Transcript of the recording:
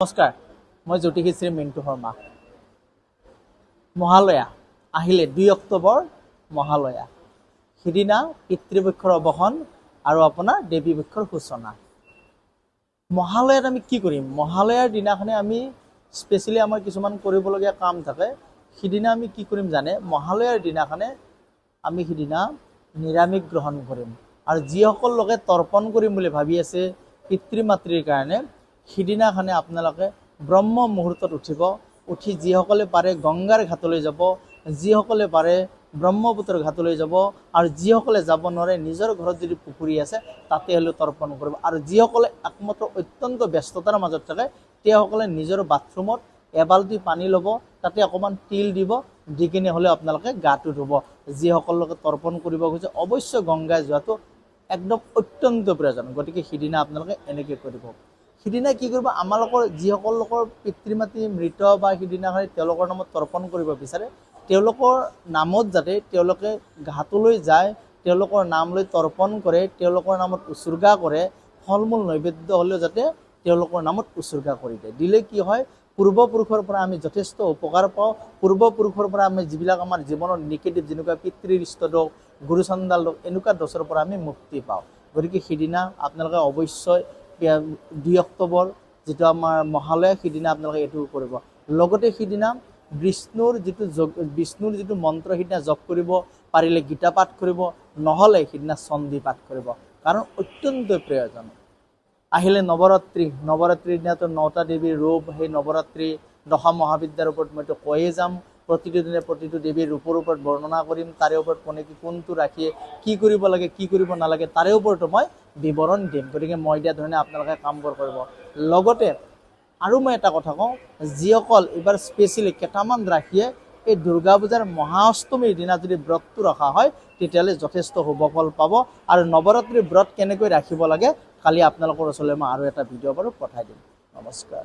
নমস্কাৰ, মই জ্যোতিষী মিণ্টু শৰ্মা। মহালয়া আহিলে 2 অক্টোবৰ মহালয়া। সিদিনা পিতৃপক্ষৰ অৱসান আৰু আপোনাৰ দেৱী পক্ষৰ সূচনা। মহালয়াত আমি কি কৰিম? মহালয়াৰ দিনাখনে আমি স্পেচিয়েলি আমাৰ কিছুমান কৰিবলগীয়া কাম থাকে। সিদিনা আমি কি কৰিম জানে? মহালয়াৰ দিনাখনে আমি সিদিনা নিৰামিষ গ্ৰহণ কৰিম। আৰু যিসকল লোকে তৰ্পণ কৰিম বুলি ভাবি আছে পিতৃ মাতৃৰ কাৰণে, সিদিনাখনে আপোনালোকে ব্ৰহ্ম মুহূৰ্তত উঠি যিসকলে পাৰে গংগাৰ ঘাটলৈ যাব, যিসকলে পাৰে ব্ৰহ্মপুত্ৰৰ ঘাটলৈ যাব, আৰু যিসকলে যাব নোৱাৰে নিজৰ ঘৰত যদি পুখুৰী আছে তাতে হ'লেও তৰ্পণ কৰিব। আৰু যিসকলে একমাত্ৰ অত্যন্ত ব্যস্ততাৰ মাজত থাকে তেওঁসকলে নিজৰ বাথৰুমত এবাল্টি পানী ল'ব, তাতে অকণমান তিল দিব, দি কিনে হ'লেও আপোনালোকে গাটো ধুব। যিসকলকে তৰ্পণ কৰিব খুজিছে অৱশ্যে গংগাই যোৱাটো একদম অত্যন্ত প্ৰয়োজন। গতিকে সিদিনা আপোনালোকে এনেকৈ কৰিব। সিদিনা কি কৰিব? আমালোকৰ যিসকল লোকৰ পিতৃ মাতৃ মৃত বা সিদিনাখন তেওঁলোকৰ নামত তৰ্পণ কৰিব বিচাৰে, তেওঁলোকৰ নামত যাতে তেওঁলোকে ঘাটলৈ যায়, তেওঁলোকৰ নাম লৈ তৰ্পণ কৰে, তেওঁলোকৰ নামত উৎসৰ্গা কৰে, ফল মূল নৈবেদ্য হ'লেও যাতে তেওঁলোকৰ নামত উৎসৰ্গা কৰি দিয়ে। দিলে কি হয়, পূৰ্বপুৰুষৰ পৰা আমি যথেষ্ট উপকাৰ পাওঁ। পূৰ্বপুৰুষৰ পৰা আমি যিবিলাক আমাৰ জীৱনৰ নিগেটিভ, যেনেকুৱা পিতৃৰিষ্ট দোষ, গুৰুচণ্ডাল দোষ, এনেকুৱা দোষৰ পৰা আমি মুক্তি পাওঁ। গতিকে সিদিনা আপোনালোকে অৱশ্যই 2 অক্টোবৰ যিটো আমাৰ মহালয়া, সিদিনা আপোনালোকে এইটো কৰিব। লগতে সিদিনা বিষ্ণুৰ যিটো মন্ত্ৰ সিদিনা জপ কৰিব, পাৰিলে গীতা পাঠ কৰিব, নহ'লে সিদিনা চণ্ডী পাঠ কৰিব, কাৰণ অত্যন্ত প্ৰয়োজন। আহিলে নৱৰাত্ৰিৰ দিনাতো 9টা দেৱীৰ ৰূপ, সেই নৱৰাত্ৰি দশা মহাবিদ্যাৰ ওপৰত মইতো কৈয়ে যাম। প্ৰতিটো দিনে প্ৰতিটো দেৱীৰ ৰূপৰ ওপৰত বৰ্ণনা কৰিম, তাৰে ওপৰত কোনটো ৰাখিয়ে কি কৰিব লাগে কি কৰিব নালাগে তাৰে ওপৰতো মই বিৱৰণ দিম। গতিকে মই দিয়া ধৰণে আপোনালোকে কামবোৰ কৰিব। লগতে আৰু মই এটা কথা কওঁ, যিসকল এইবাৰ স্পেচিয়েলি কেইটামান ৰাশিয়ে এই দুৰ্গা পূজাৰ মহাষ্টমীৰ দিনা যদি ব্ৰতটো ৰখা হয় তেতিয়াহ'লে যথেষ্ট শুভফল পাব। আৰু নৱৰাত্ৰিৰ ব্ৰত কেনেকৈ ৰাখিব লাগে কালি আপোনালোকৰ ওচৰলৈ মই আৰু এটা ভিডিঅ' বাৰু পঠাই দিম। নমস্কাৰ।